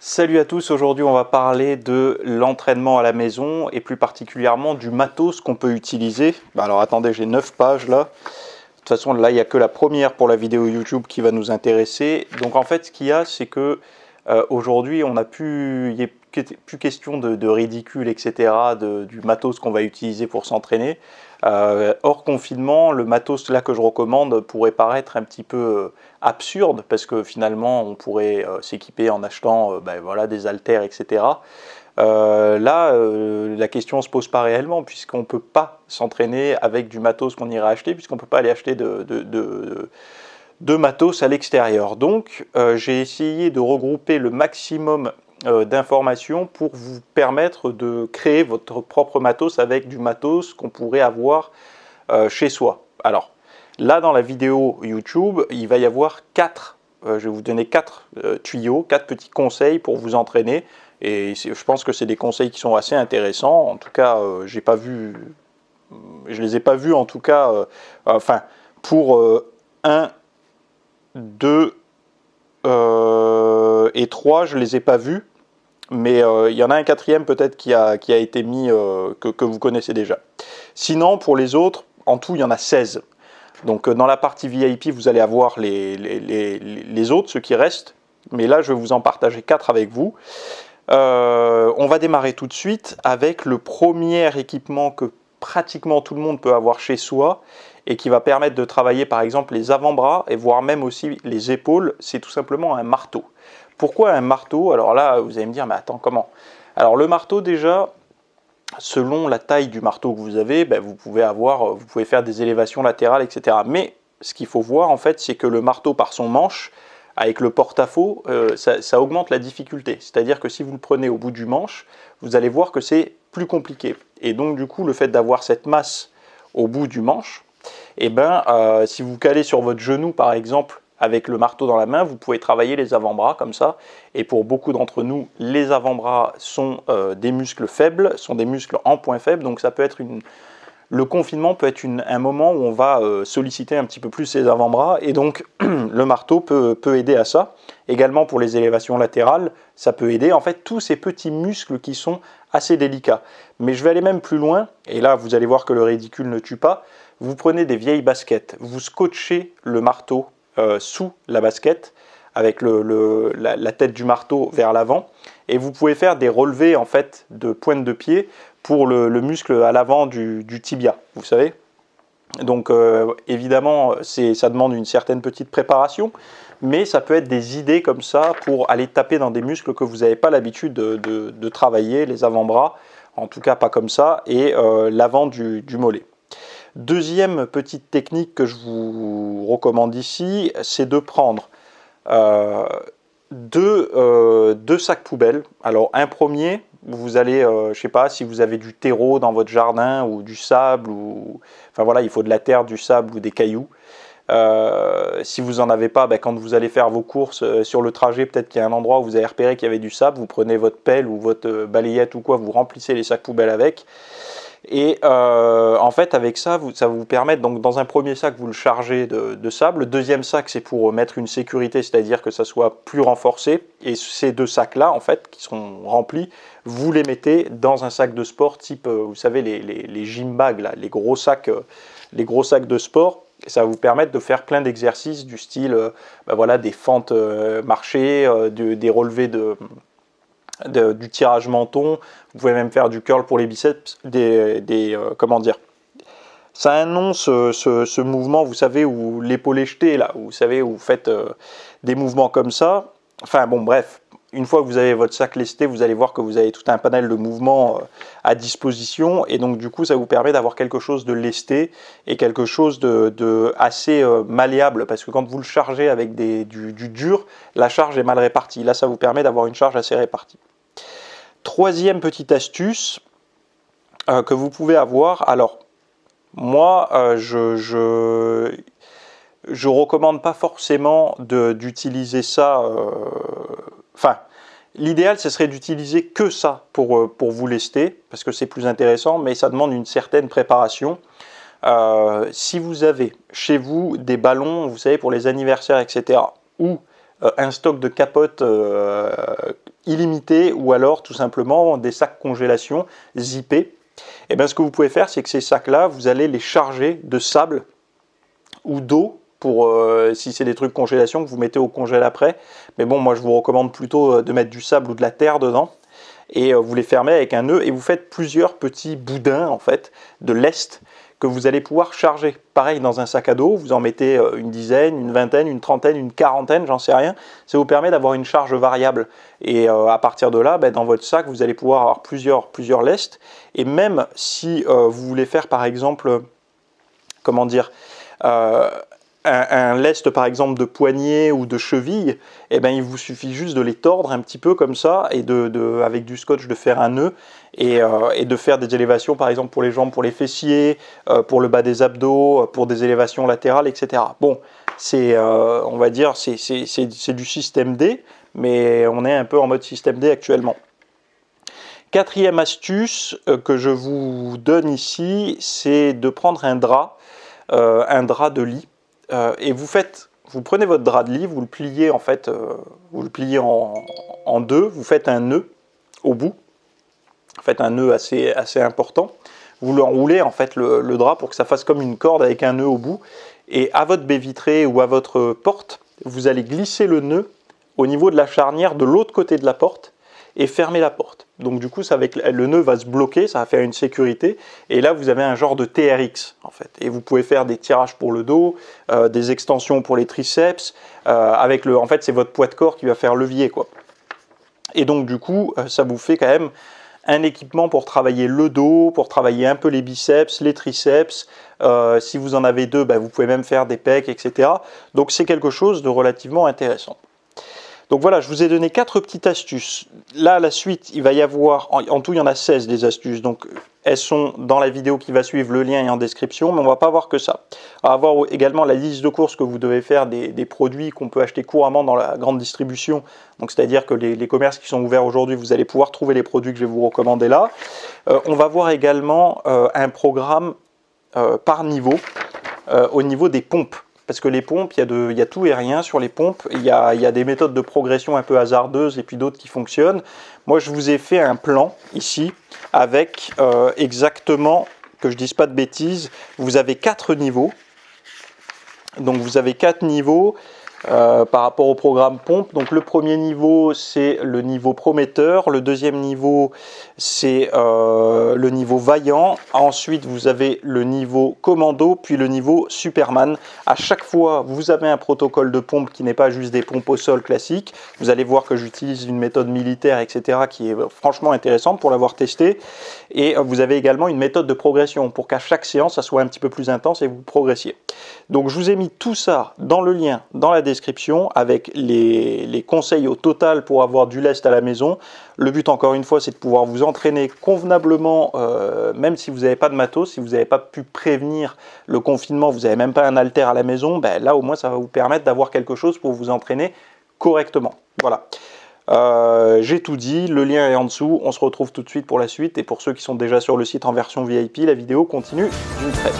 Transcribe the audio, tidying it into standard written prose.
Salut à tous, aujourd'hui on va parler de l'entraînement à la maison et plus particulièrement du matos qu'on peut utiliser. Alors attendez, j'ai 9 pages là. De toute façon là il n'y a que la première pour la vidéo YouTube qui va nous intéresser. Donc en fait ce qu'il y a c'est que aujourd'hui il n'est plus question de ridicule etc. Du matos qu'on va utiliser pour s'entraîner. Hors confinement, le matos là que je recommande pourrait paraître un petit peu absurde parce que finalement on pourrait s'équiper en achetant voilà, des haltères etc. La question ne se pose pas réellement puisqu'on ne peut pas s'entraîner avec du matos qu'on irait acheter puisqu'on ne peut pas aller acheter de matos à l'extérieur. Donc j'ai essayé de regrouper le maximum d'informations pour vous permettre de créer votre propre matos avec du matos qu'on pourrait avoir chez soi. Alors là dans la vidéo YouTube il va y avoir je vais vous donner 4 tuyaux, 4 petits conseils pour vous entraîner et je pense que c'est des conseils qui sont assez intéressants. En tout cas je les ai pas vus en tout cas pour 1, 2 et 3 je les ai pas vus. Mais il y en a un quatrième peut-être qui a été mis, que vous connaissez déjà. Sinon, pour les autres, en tout, il y en a 16. Donc dans la partie VIP, vous allez avoir les autres, ceux qui restent. Mais là, je vais vous en partager 4 avec vous. On va démarrer tout de suite avec le premier équipement que pratiquement tout le monde peut avoir chez soi et qui va permettre de travailler par exemple les avant-bras et voire même aussi les épaules. C'est tout simplement un marteau. Pourquoi un marteau? Alors là, vous allez me dire, mais attends, comment? Alors le marteau déjà, selon la taille du marteau que vous avez, vous pouvez faire des élévations latérales, etc. Mais ce qu'il faut voir en fait, c'est que le marteau par son manche, avec le porte-à-faux, ça augmente la difficulté. C'est-à-dire que si vous le prenez au bout du manche, vous allez voir que c'est plus compliqué. Et donc du coup, le fait d'avoir cette masse au bout du manche, si vous calez sur votre genou par exemple, avec le marteau dans la main, vous pouvez travailler les avant-bras comme ça. Et pour beaucoup d'entre nous, les avant-bras sont des muscles faibles, sont des muscles en point faible. Donc ça peut être le confinement peut être un moment où on va solliciter un petit peu plus ses avant-bras. Et donc le marteau peut aider à ça. Également pour les élévations latérales, ça peut aider. En fait, tous ces petits muscles qui sont assez délicats. Mais je vais aller même plus loin. Et là, vous allez voir que le ridicule ne tue pas. Vous prenez des vieilles baskets, vous scotchez le marteau sous la basket avec la tête du marteau vers l'avant et vous pouvez faire des relevés en fait de pointe de pied pour le muscle à l'avant du tibia, vous savez. Donc évidemment ça demande une certaine petite préparation, mais ça peut être des idées comme ça pour aller taper dans des muscles que vous n'avez pas l'habitude de travailler, les avant-bras, en tout cas pas comme ça, et l'avant du mollet. Deuxième petite technique que je vous recommande ici, c'est de prendre deux sacs poubelles. Alors un premier, vous allez, je ne sais pas, si vous avez du terreau dans votre jardin ou du sable, enfin voilà, il faut de la terre, du sable ou des cailloux. Si vous n'en avez pas, quand vous allez faire vos courses sur le trajet, peut-être qu'il y a un endroit où vous avez repéré qu'il y avait du sable, vous prenez votre pelle ou votre balayette ou quoi, vous remplissez les sacs poubelles avec. Et en fait avec ça va vous permettre, donc dans un premier sac vous le chargez de sable, le deuxième sac c'est pour mettre une sécurité, c'est-à-dire que ça soit plus renforcé, et ces deux sacs là en fait qui seront remplis, vous les mettez dans un sac de sport type, vous savez les gym bags là, les gros sacs de sport. Ça va vous permettre de faire plein d'exercices du style voilà, des fentes marchées, des relevés du tirage menton. Vous pouvez même faire du curl pour les biceps, comment dire, ça a un nom ce mouvement, vous savez, où l'épaule est jetée là, vous savez, où vous faites des mouvements comme ça. Enfin bon, bref, une fois que vous avez votre sac lesté, vous allez voir que vous avez tout un panel de mouvements à disposition, et donc du coup ça vous permet d'avoir quelque chose de lesté et quelque chose de assez malléable, parce que quand vous le chargez avec du dur, la charge est mal répartie. Là ça vous permet d'avoir une charge assez répartie. Troisième petite astuce que vous pouvez avoir, alors moi je recommande pas forcément d'utiliser ça, l'idéal ce serait d'utiliser que ça pour vous lester, parce que c'est plus intéressant, mais ça demande une certaine préparation. Si vous avez chez vous des ballons, vous savez, pour les anniversaires, etc., ou un stock de capotes illimité ou alors tout simplement des sacs congélation zippés. Et bien ce que vous pouvez faire, c'est que ces sacs-là, vous allez les charger de sable ou d'eau, pour si c'est des trucs congélation que vous mettez au congèle après. Mais bon, moi je vous recommande plutôt de mettre du sable ou de la terre dedans. Et vous les fermez avec un nœud et vous faites plusieurs petits boudins en fait de lest que vous allez pouvoir charger. Pareil dans un sac à dos, vous en mettez une dizaine, une vingtaine, une trentaine, une quarantaine, j'en sais rien. Ça vous permet d'avoir une charge variable. Et à partir de là, dans votre sac, vous allez pouvoir avoir plusieurs lestes. Et même si vous voulez faire par exemple, comment dire, un lest par exemple de poignet ou de cheville, eh ben, il vous suffit juste de les tordre un petit peu comme ça et avec du scotch de faire un nœud et de faire des élévations par exemple pour les jambes, pour les fessiers, pour le bas des abdos, pour des élévations latérales, etc. Bon, c'est on va dire c'est du système D, mais on est un peu en mode système D actuellement. Quatrième astuce que je vous donne ici, c'est de prendre un drap de lit. Et vous prenez votre drap de lit, vous le pliez en fait, vous le pliez en deux, vous faites un nœud au bout, vous faites un nœud assez important, vous l'enroulez en fait le drap pour que ça fasse comme une corde avec un nœud au bout, et à votre baie vitrée ou à votre porte, vous allez glisser le nœud au niveau de la charnière de l'autre côté de la porte et fermer la porte. Donc du coup, le nœud va se bloquer, ça va faire une sécurité, et là vous avez un genre de TRX en fait. Et vous pouvez faire des tirages pour le dos, des extensions pour les triceps, en fait c'est votre poids de corps qui va faire levier quoi. Et donc du coup, ça vous fait quand même un équipement pour travailler le dos, pour travailler un peu les biceps, les triceps. Si vous en avez deux, vous pouvez même faire des pecs, etc. Donc c'est quelque chose de relativement intéressant. Donc voilà, je vous ai donné 4 petites astuces. Là, la suite, il va y avoir, en tout, il y en a 16 des astuces. Donc, elles sont dans la vidéo qui va suivre, le lien est en description, mais on ne va pas voir que ça. On va voir également la liste de courses que vous devez faire des produits qu'on peut acheter couramment dans la grande distribution. Donc, c'est-à-dire que les commerces qui sont ouverts aujourd'hui, vous allez pouvoir trouver les produits que je vais vous recommander là. On va voir également un programme par niveau, au niveau des pompes. Parce que les pompes, il y a tout et rien sur les pompes. Il y a des méthodes de progression un peu hasardeuses et puis d'autres qui fonctionnent. Moi, je vous ai fait un plan ici avec exactement, que je ne dise pas de bêtises, vous avez 4 niveaux. Donc vous avez 4 niveaux par rapport au programme pompe. Donc le premier niveau, c'est le niveau prometteur. Le deuxième niveau, c'est le niveau vaillant. Ensuite, vous avez le niveau commando, puis le niveau Superman. À chaque fois, vous avez un protocole de pompe qui n'est pas juste des pompes au sol classiques. Vous allez voir que j'utilise une méthode militaire, etc., qui est franchement intéressante pour l'avoir testé. Et vous avez également une méthode de progression pour qu'à chaque séance, ça soit un petit peu plus intense et vous progressiez. Donc je vous ai mis tout ça dans le lien, dans la description, avec les conseils au total pour avoir du lest à la maison. Le but, encore une fois, c'est de pouvoir vous entraîner convenablement, même si vous n'avez pas de matos, si vous n'avez pas pu prévenir le confinement, vous n'avez même pas un haltère à la maison, là au moins ça va vous permettre d'avoir quelque chose pour vous entraîner correctement. Voilà. J'ai tout dit, le lien est en dessous, on se retrouve tout de suite pour la suite, et pour ceux qui sont déjà sur le site en version VIP, la vidéo continue d'une traite.